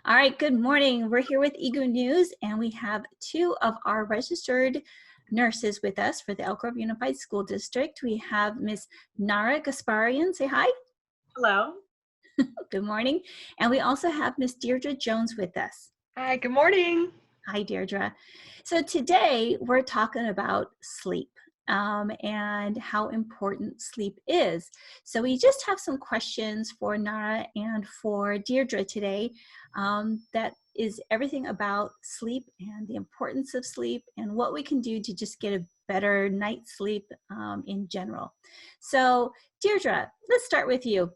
All right, good morning. We're here with EGU News, and we have two of our registered nurses with us for the Elk Grove Unified School District. We have Miss Nara Gasparian. Say hi. Hello. Good morning. And we also have Miss Deirdre Jones with us. Hi, good morning. Hi, Deirdre. So today we're talking about sleep and how important sleep is. So we just have some questions for Nara and for Deirdre today. That is everything about sleep and the importance of sleep and what we can do to just get a better night's sleep in general. So Deirdre, let's start with you.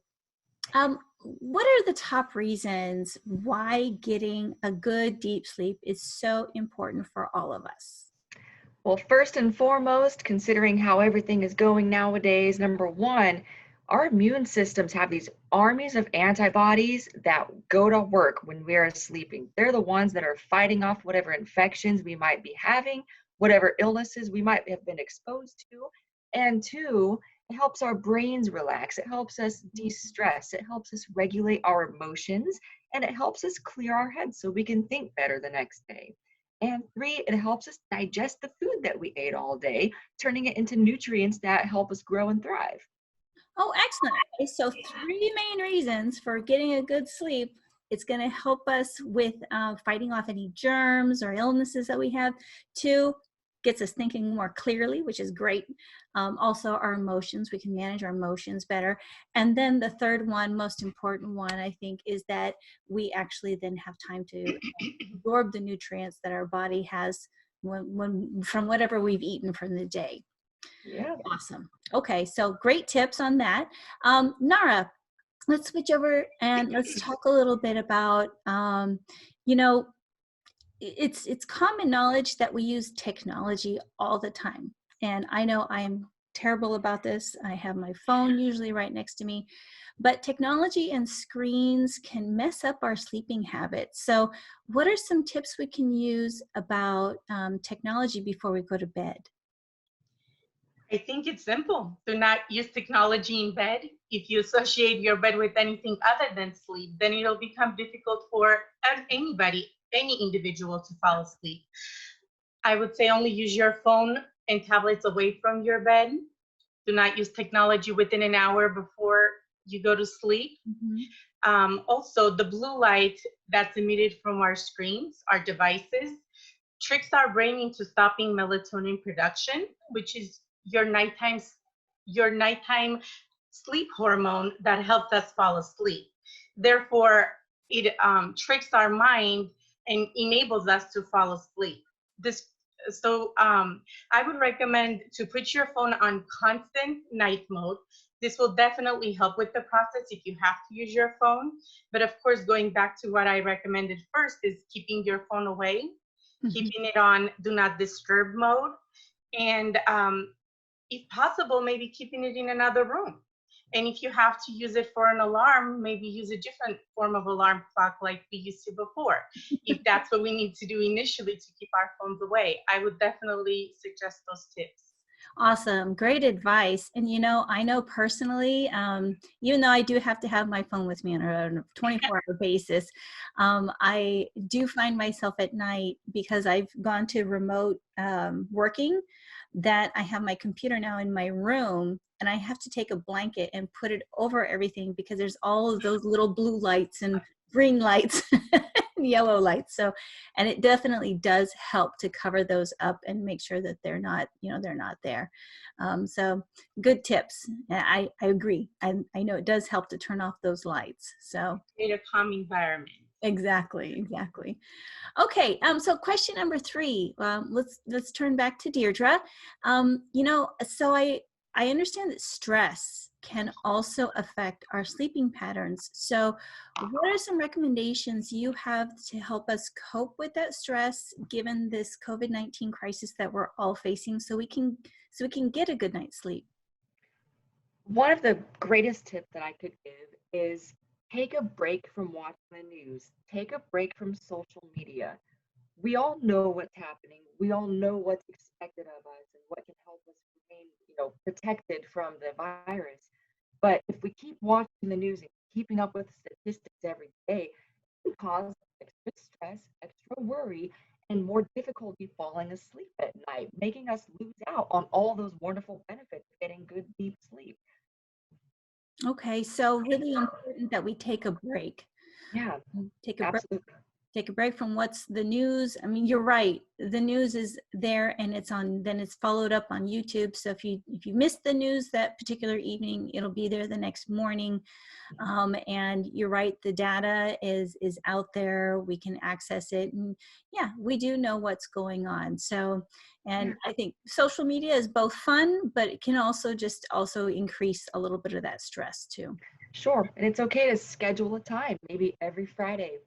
What are the top reasons why getting a good deep sleep is so important for all of us? Well, first and foremost, considering how everything is going nowadays, number one, our immune systems have these armies of antibodies that go to work when we are sleeping. They're the ones that are fighting off whatever infections we might be having, whatever illnesses we might have been exposed to. And two, it helps our brains relax. It helps us de-stress. It helps us regulate our emotions, and it helps us clear our heads so we can think better the next day. And three, it helps us digest the food that we ate all day, turning it into nutrients that help us grow and thrive. Oh, excellent. Okay, so three main reasons for getting a good sleep. It's going to help us with fighting off any germs or illnesses that we have. Two, gets us thinking more clearly, which is great. Also, our emotions, we can manage our emotions better. And then the third one, most important one, I think, is that we actually then have time to absorb the nutrients that our body has from whatever we've eaten from the day. Yeah. Awesome. Okay, so great tips on that. Nara, let's switch over and let's talk a little bit about, you know, it's common knowledge that we use technology all the time. And I know I'm terrible about this. I have my phone usually right next to me, but technology and screens can mess up our sleeping habits. So what are some tips we can use about technology before we go to bed? I think it's simple. Do not use technology in bed. If you associate your bed with anything other than sleep, then it'll become difficult for anybody, any individual to fall asleep. I would say only use your phone and tablets away from your bed. Do not use technology within an hour before you go to sleep. Also, the blue light that's emitted from our screens, our devices, tricks our brain into stopping melatonin production, which is your nighttime sleep hormone that helps us fall asleep. Therefore, it tricks our mind and enables us to fall asleep. I would recommend to put your phone on constant night mode. This will definitely help with the process if you have to use your phone. But of course, going back to what I recommended first is keeping your phone away, keeping it on do not disturb mode, and if possible, maybe keeping it in another room. And if you have to use it for an alarm, maybe use a different form of alarm clock like we used to before. If that's what we need to do initially to keep our phones away, I would definitely suggest those tips. Awesome. Great advice. And I know personally, even though I do have to have my phone with me on a 24-hour basis, I do find myself at night, because I've gone to remote working, that I have my computer now in my room, and I have to take a blanket and put it over everything because there's all of those little blue lights and green lights and yellow lights. So, and it definitely does help to cover those up and make sure that they're not there. So good tips. I agree. I know it does help to turn off those lights. So Create a calm environment. Exactly. Okay, so question number 3. Let's turn back to Deirdre. So I understand that stress can also affect our sleeping patterns. So what are some recommendations you have to help us cope with that stress given this COVID-19 crisis that we're all facing, so we can get a good night's sleep? One of the greatest tips that I could give is take a break from watching the news. Take a break from social media. We all know what's happening. We all know what's expected of us and what can help us remain, protected from the virus. But if we keep watching the news and keeping up with statistics every day, it can cause extra stress, extra worry, and more difficulty falling asleep at night, making us lose out on all those wonderful benefits of getting good deep sleep. Okay, so really important that we take a break. Yeah, Take a break. absolutely. Take a break from what's the news. I mean, you're right. The news is there and it's on, then it's followed up on YouTube. So if you missed the news that particular evening, it'll be there the next morning. And you're right, the data is out there. We can access it. And yeah, we do know what's going on. So, and I think social media is both fun, but it can also just also increase a little bit of that stress too. Sure. And it's okay to schedule a time, maybe every Friday.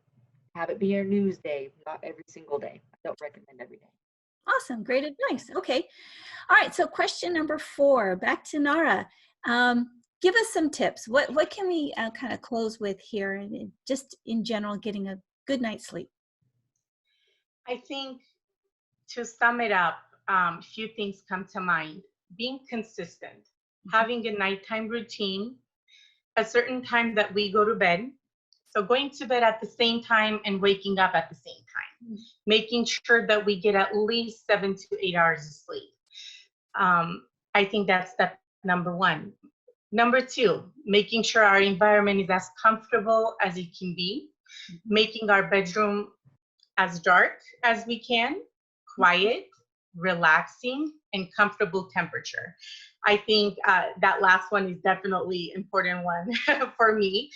Have it be your news day, not every single day. I don't recommend every day. Awesome, great advice. Okay. All right, so question number 4, back to Nara. Give us some tips. What can we kind of close with here, and just in general, getting a good night's sleep? I think to sum it up, a few things come to mind. Being consistent, having a nighttime routine, a certain time that we go to bed. So going to bed at the same time and waking up at the same time, making sure that we get at least 7 to 8 hours of sleep. I think that's step number 1. Number 2, making sure our environment is as comfortable as it can be, making our bedroom as dark as we can, quiet, relaxing, and comfortable temperature. I think that last one is definitely important one for me,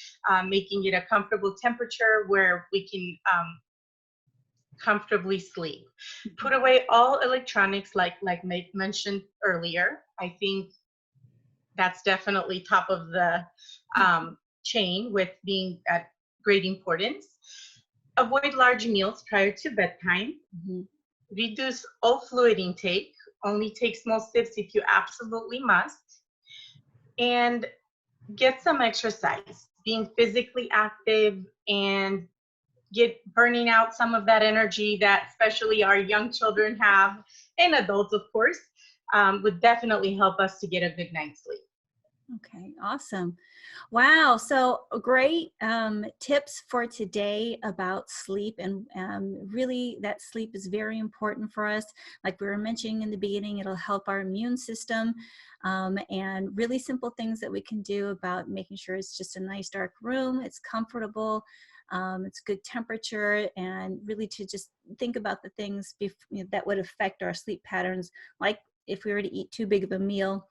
making it a comfortable temperature where we can comfortably sleep. Put away all electronics like mentioned earlier. I think that's definitely top of the chain with being at great importance. Avoid large meals prior to bedtime. Reduce all fluid intake. Only take small sips if you absolutely must. And get some exercise. Being physically active and burning out some of that energy that especially our young children have, and adults, of course, would definitely help us to get a good night's sleep. Okay, awesome. Wow, so great tips for today about sleep, and really that sleep is very important for us. Like we were mentioning in the beginning, it'll help our immune system, and really simple things that we can do about making sure it's just a nice dark room, it's comfortable, it's good temperature, and really to just think about the things that would affect our sleep patterns, like if we were to eat too big of a meal.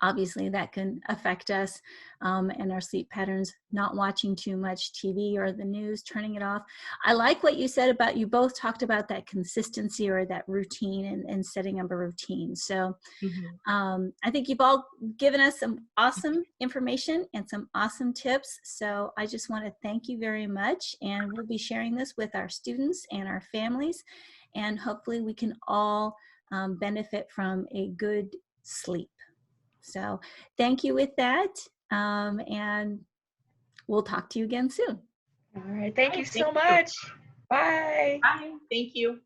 Obviously that can affect us and our sleep patterns, not watching too much TV or the news, turning it off. I like what you said about, you both talked about that consistency or that routine and setting up a routine. So I think you've all given us some awesome information and some awesome tips. So I just want to thank you very much. And we'll be sharing this with our students and our families. And hopefully we can all benefit from a good sleep. So thank you with that. And we'll talk to you again soon. All right. Thank you so much. Bye. Bye. Thank you.